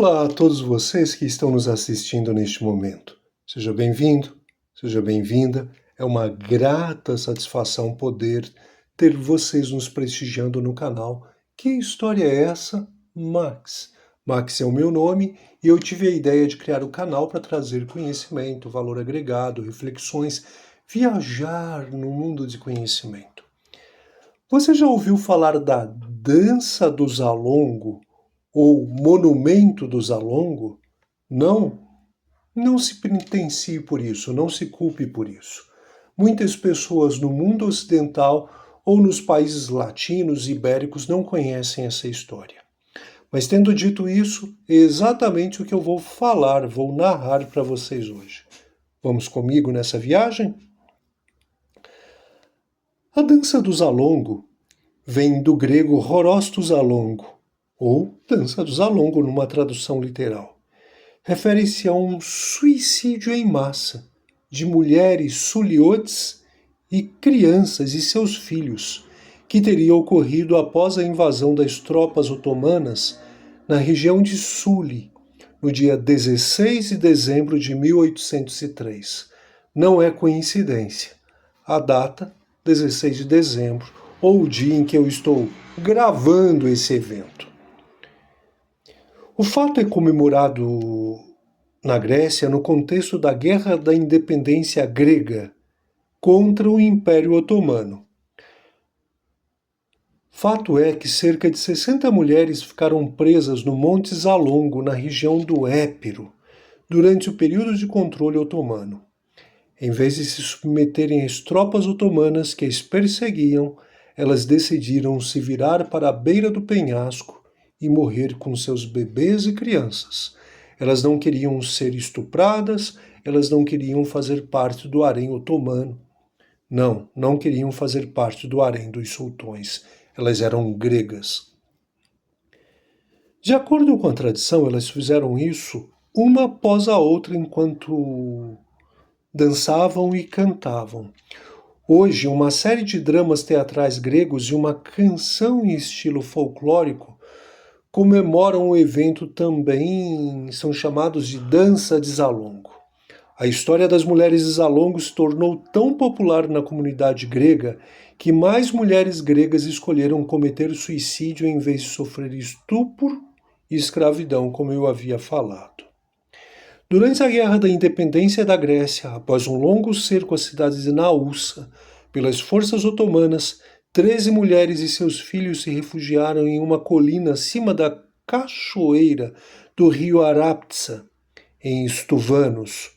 Olá a todos vocês que estão nos assistindo neste momento. Seja bem-vindo, seja bem-vinda. É uma grata satisfação poder ter vocês nos prestigiando no canal. Que história é essa? Max. Max é o meu nome e eu tive a ideia de criar o canal para trazer conhecimento, valor agregado, reflexões, viajar no mundo de conhecimento. Você já ouviu falar da dança do Zalongo? Ou monumento do Zalongo? Não? Não se penitencie por isso, não se culpe por isso. Muitas pessoas no mundo ocidental ou nos países latinos e ibéricos não conhecem essa história. Mas tendo dito isso, é exatamente o que eu vou falar, vou narrar para vocês hoje. Vamos comigo nessa viagem? A dança do Zalongo vem do grego Horosto Zalongo, ou dança do Zalongo numa tradução literal. Refere-se a um suicídio em massa de mulheres suliotes e crianças e seus filhos, que teria ocorrido após a invasão das tropas otomanas na região de Suli, no dia 16 de dezembro de 1803. Não é coincidência. A data, 16 de dezembro, ou o dia em que eu estou gravando esse evento. O fato é comemorado na Grécia no contexto da Guerra da Independência grega contra o Império Otomano. Fato é que cerca de 60 mulheres ficaram presas no Monte Zalongo, na região do Épiro, durante o período de controle otomano. Em vez de se submeterem às tropas otomanas que as perseguiam, elas decidiram se virar para a beira do penhasco e morrer com seus bebês e crianças. Elas não queriam ser estupradas, elas não queriam fazer parte do harém otomano. Não queriam fazer parte do harém dos sultões. Elas eram gregas. De acordo com a tradição, elas fizeram isso uma após a outra enquanto dançavam e cantavam. Hoje, uma série de dramas teatrais gregos e uma canção em estilo folclórico comemoram o evento também, são chamados de dança de Zalongo. A história das mulheres de Zalongo se tornou tão popular na comunidade grega que mais mulheres gregas escolheram cometer suicídio em vez de sofrer estupro e escravidão, como eu havia falado. Durante a Guerra da Independência da Grécia, após um longo cerco à cidade de Naúsa pelas forças otomanas, 13 mulheres e seus filhos se refugiaram em uma colina acima da cachoeira do rio Araptsa, em Stuvanos.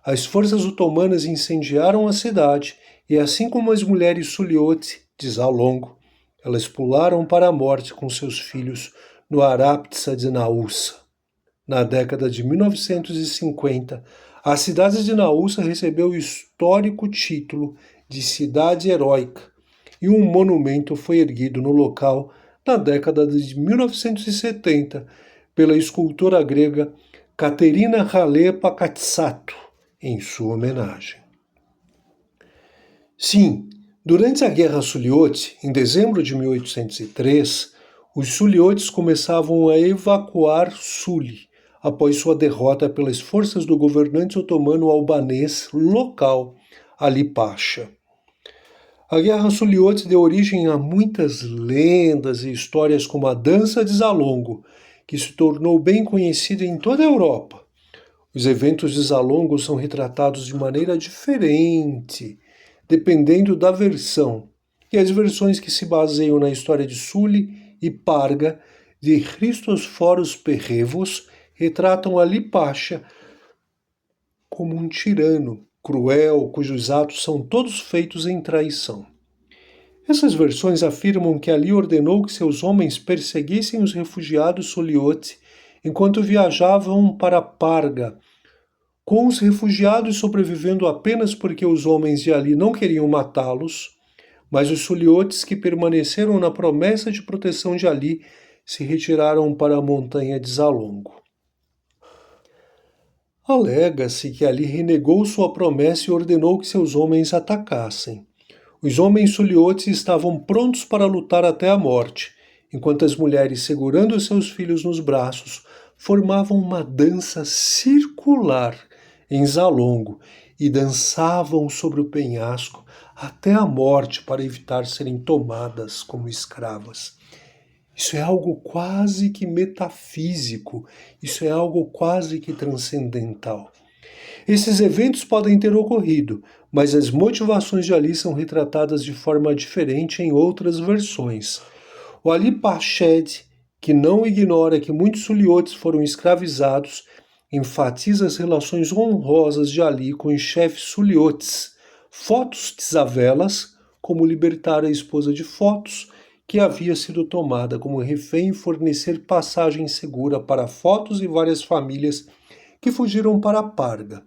As forças otomanas incendiaram a cidade e, assim como as mulheres suliote de Zalongo, elas pularam para a morte com seus filhos no Araptsa de Naúsa. Na década de 1950, a cidade de Naúsa recebeu o histórico título de Cidade Heróica e um monumento foi erguido no local na década de 1970 pela escultora grega Katerina Halepa Katsato, em sua homenagem. Sim, durante a Guerra Suliote, em dezembro de 1803, os suliotes começavam a evacuar Suli, após sua derrota pelas forças do governante otomano albanês local, Ali Pasha. A Guerra Suliote deu origem a muitas lendas e histórias como a Dança de Zalongo, que se tornou bem conhecida em toda a Europa. Os eventos de Zalongo são retratados de maneira diferente, dependendo da versão, e as versões que se baseiam na história de Suli e Parga, de Christosforos Perrevos, retratam Ali Pasha como um tirano cruel, cujos atos são todos feitos em traição. Essas versões afirmam que Ali ordenou que seus homens perseguissem os refugiados suliote enquanto viajavam para Parga, com os refugiados sobrevivendo apenas porque os homens de Ali não queriam matá-los, mas os suliotes que permaneceram na promessa de proteção de Ali se retiraram para a montanha de Zalongo. Alega-se que Ali renegou sua promessa e ordenou que seus homens atacassem. Os homens suliotes estavam prontos para lutar até a morte, enquanto as mulheres, segurando seus filhos nos braços, formavam uma dança circular em Zalongo e dançavam sobre o penhasco até a morte para evitar serem tomadas como escravas. Isso é algo quase que metafísico, isso é algo quase que transcendental. Esses eventos podem ter ocorrido, mas as motivações de Ali são retratadas de forma diferente em outras versões. O Ali Pashed, que não ignora que muitos suliotes foram escravizados, enfatiza as relações honrosas de Ali com os chefes suliotes. Fotos Tzavelas, como libertar a esposa de Fotos, que havia sido tomada como refém e fornecer passagem segura para Fotos e várias famílias que fugiram para Parga.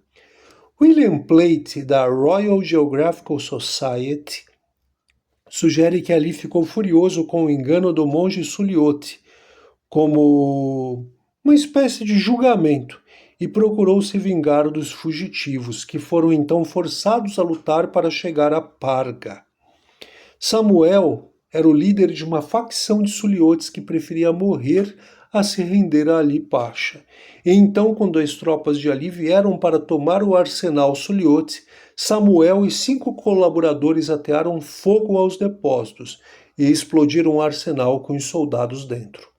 William Plate, da Royal Geographical Society, sugere que Ali ficou furioso com o engano do monge Suliote, como uma espécie de julgamento, e procurou se vingar dos fugitivos, que foram então forçados a lutar para chegar a Parga. Samuel era o líder de uma facção de suliotes que preferia morrer a se render a Ali Pasha. E então, quando as tropas de Ali vieram para tomar o arsenal suliote, Samuel e 5 colaboradores atearam fogo aos depósitos e explodiram o arsenal com os soldados dentro.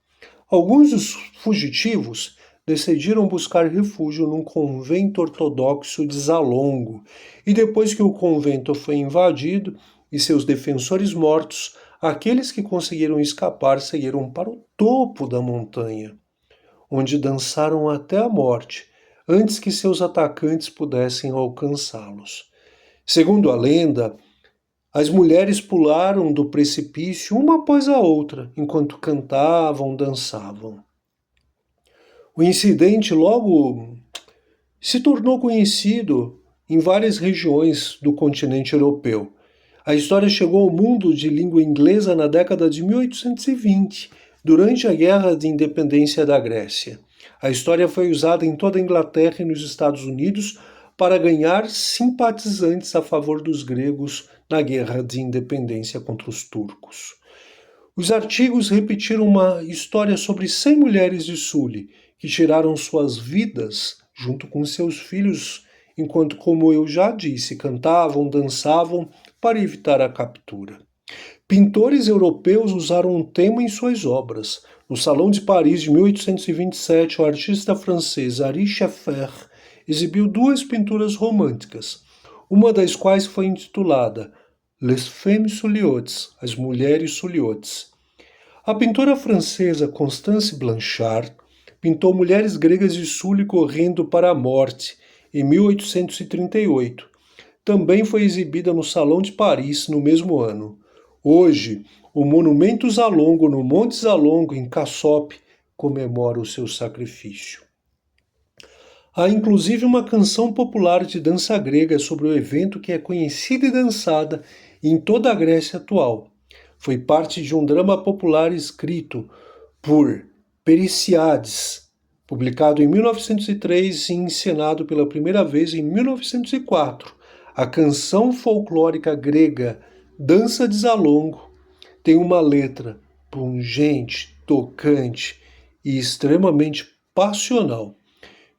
Alguns dos fugitivos decidiram buscar refúgio num convento ortodoxo de Zalongo, e depois que o convento foi invadido e seus defensores mortos, aqueles que conseguiram escapar seguiram para o topo da montanha, onde dançaram até a morte, antes que seus atacantes pudessem alcançá-los. Segundo a lenda, as mulheres pularam do precipício uma após a outra, enquanto cantavam, dançavam. O incidente logo se tornou conhecido em várias regiões do continente europeu. A história chegou ao mundo de língua inglesa na década de 1820, durante a Guerra de Independência da Grécia. A história foi usada em toda a Inglaterra e nos Estados Unidos para ganhar simpatizantes a favor dos gregos na Guerra de Independência contra os turcos. Os artigos repetiram uma história sobre 100 mulheres de Sully, que tiraram suas vidas junto com seus filhos, enquanto, como eu já disse, cantavam, dançavam para evitar a captura. Pintores europeus usaram o tema em suas obras. No Salão de Paris de 1827, o artista francês Ary Scheffer exibiu 2 pinturas românticas, uma das quais foi intitulada Les Femmes Suliotes, as Mulheres Suliotes. A pintora francesa Constance Blanchard pintou mulheres gregas de Sully correndo para a morte, em 1838. Também foi exibida no Salão de Paris no mesmo ano. Hoje, o Monumento Zalongo, no Monte Zalongo, em Cassop, comemora o seu sacrifício. Há inclusive uma canção popular de dança grega sobre o evento que é conhecida e dançada em toda a Grécia atual. Foi parte de um drama popular escrito por Periciades, publicado em 1903 e encenado pela primeira vez em 1904. A canção folclórica grega Dança de Zalongo tem uma letra pungente, tocante e extremamente passional.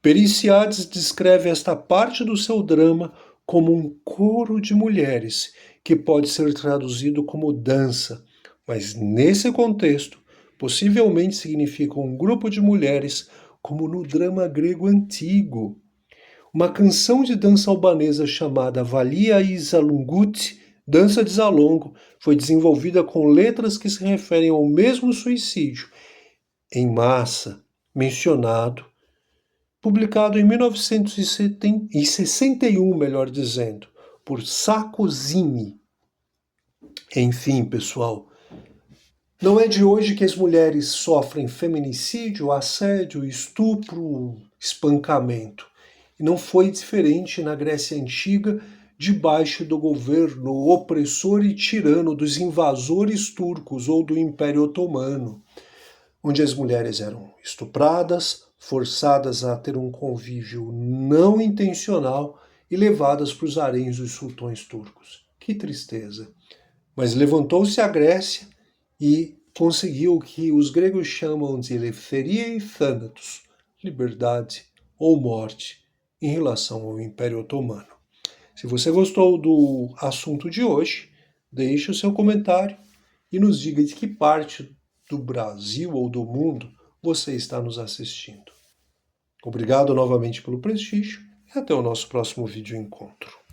Periciades descreve esta parte do seu drama como um coro de mulheres, que pode ser traduzido como dança, mas nesse contexto, possivelmente significa um grupo de mulheres, como no drama grego antigo. Uma canção de dança albanesa chamada Valia e Zalungut, Dança de Zalongo, foi desenvolvida com letras que se referem ao mesmo suicídio, em massa, mencionado, publicado em 1961, melhor dizendo, por Sarkozy. Enfim, pessoal, não é de hoje que as mulheres sofrem feminicídio, assédio, estupro, espancamento. E não foi diferente na Grécia Antiga, debaixo do governo opressor e tirano dos invasores turcos ou do Império Otomano, onde as mulheres eram estupradas, forçadas a ter um convívio não intencional e levadas para os haréns dos sultões turcos. Que tristeza! Mas levantou-se a Grécia e conseguiu o que os gregos chamam de eleftheria e thanatos, liberdade ou morte em relação ao Império Otomano. Se você gostou do assunto de hoje, deixe o seu comentário e nos diga de que parte do Brasil ou do mundo você está nos assistindo. Obrigado novamente pelo prestígio e até o nosso próximo vídeo encontro.